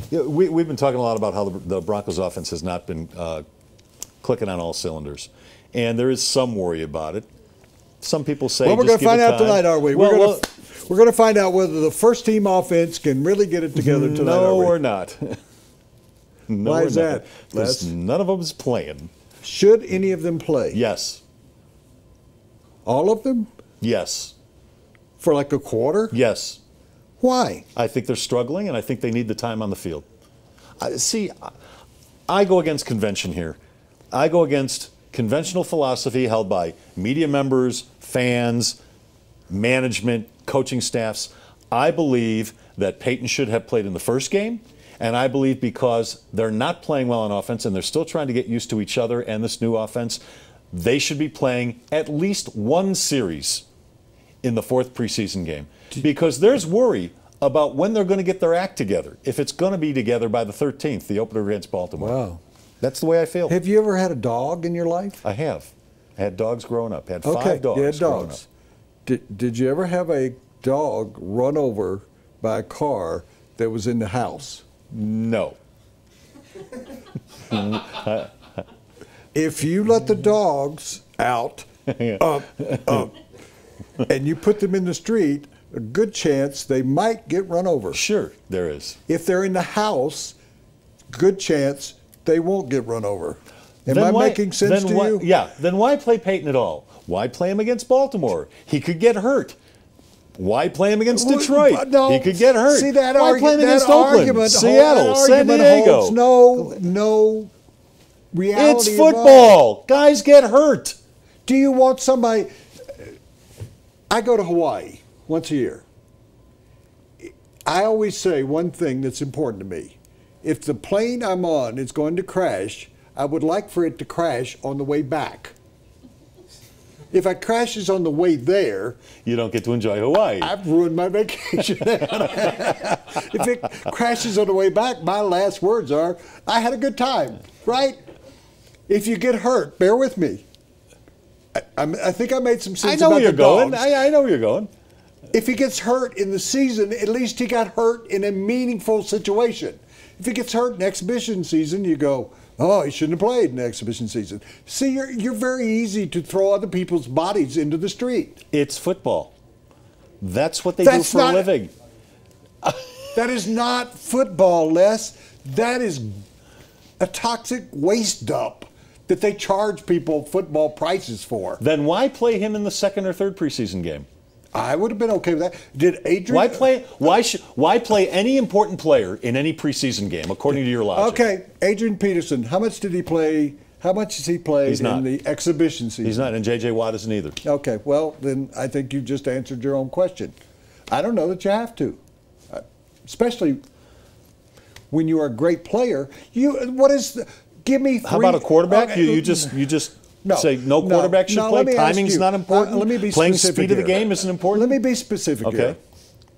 Yeah, we've been talking a lot about how the Broncos offense has not been clicking on all cylinders. And there is some worry about it. Some people say, well, we're going to find out tonight, are we? Well, we're going to find out whether the first team offense can really get it together tonight. No, we're not. No, why is that? Because none of them is playing. Should any of them play? Yes. All of them? Yes. For like a quarter? Yes. Why? I think they're struggling, and I think they need the time on the field. See, I go against convention here. I go against conventional philosophy held by media members, fans, management, coaching staffs. I believe that Payton should have played in the first game, and I believe because they're not playing well on offense and they're still trying to get used to each other and this new offense, they should be playing at least one series in the fourth preseason game. Because there's worry about when they're going to get their act together. If it's going to be together by the 13th, the opener against Baltimore. Wow. That's the way I feel. Have you ever had a dog in your life? I have. I had dogs growing up. I had 5 dogs. You had dogs. Did you ever have a dog run over by a car that was in the house? No. If you let the dogs out, and you put them in the street, a good chance they might get run over. Sure, there is. If they're in the house, good chance they won't get run over. Am I making sense to you? Yeah. Then why play Payton at all? Why play him against Baltimore? He could get hurt. Why play him against Detroit? No, he could get hurt. See that Why play him against Oakland, Seattle, San Diego? No reality. It's football. Guys get hurt. Do you want somebody? I go to Hawaii once a year. I always say one thing that's important to me. If the plane I'm on is going to crash, I would like for it to crash on the way back. If it crashes on the way there, you don't get to enjoy Hawaii. I've ruined my vacation. If it crashes on the way back, my last words are, I had a good time, right? If you get hurt, bear with me. I think I made some sense about the dogs. I know where you're going. If he gets hurt in the season, at least he got hurt in a meaningful situation. If he gets hurt in exhibition season, you go, oh, he shouldn't have played in exhibition season. See, you're very easy to throw other people's bodies into the street. It's football. That's what they do for a living. That is not football, Les. That is a toxic waste dump that they charge people football prices for. Then why play him in the second or third preseason game? I would have been okay with that. Did Adrian? Why play any important player in any preseason game, according to your logic? Okay, Adrian Peterson. How much did he play? How much has he played in the exhibition season? He's not, and J.J. Watt isn't either. Okay, well then I think you just answered your own question. I don't know that you have to, especially when you are a great player. Give me 3. How about a quarterback? Okay. You just say no quarterback should play? Timing's not important? Let me be Playing specific speed here. of the game isn't important? Let me be specific here.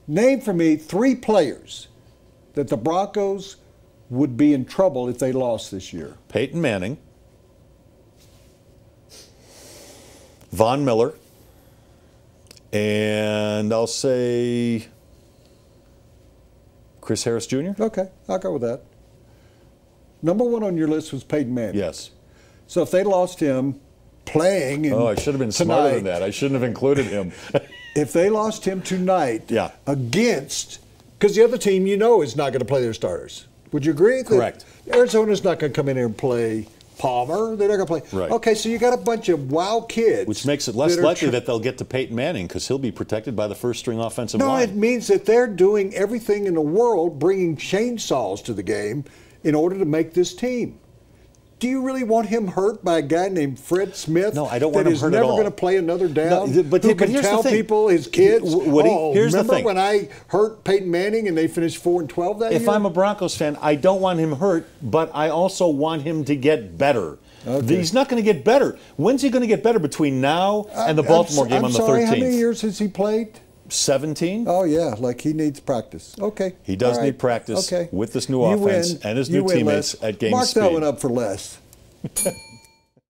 Name for me 3 players that the Broncos would be in trouble if they lost this year. Peyton Manning, Von Miller, and I'll say Chris Harris Jr. Okay, I'll go with that. Number 1 on your list was Peyton Manning. Yes. So if they lost him playing I should have been smarter than that. I shouldn't have included him. If they lost him tonight against, because the other team is not going to play their starters. Would you agree? Correct. Arizona's not going to come in here and play Palmer. They're not going to play. Right. Okay, so you got a bunch of wild kids. Which makes it less likely that they'll get to Peyton Manning because he'll be protected by the first-string offensive line. No, it means that they're doing everything in the world, bringing chainsaws to the game in order to make this team. Do you really want him hurt by a guy named Fred Smith? No, I don't want him hurt at all. That is never going to play another down? No, but who can tell people, his kids, remember when I hurt Peyton Manning and they finished 4-12 that year? If I'm a Broncos fan, I don't want him hurt, but I also want him to get better. Okay. He's not going to get better. When's he going to get better between now and the Baltimore game on the 13th? How many years has he played? 17. Oh, yeah, like he needs practice. Okay. He does need practice with this new offense and his new teammates at game speed. Mark that one up for Les.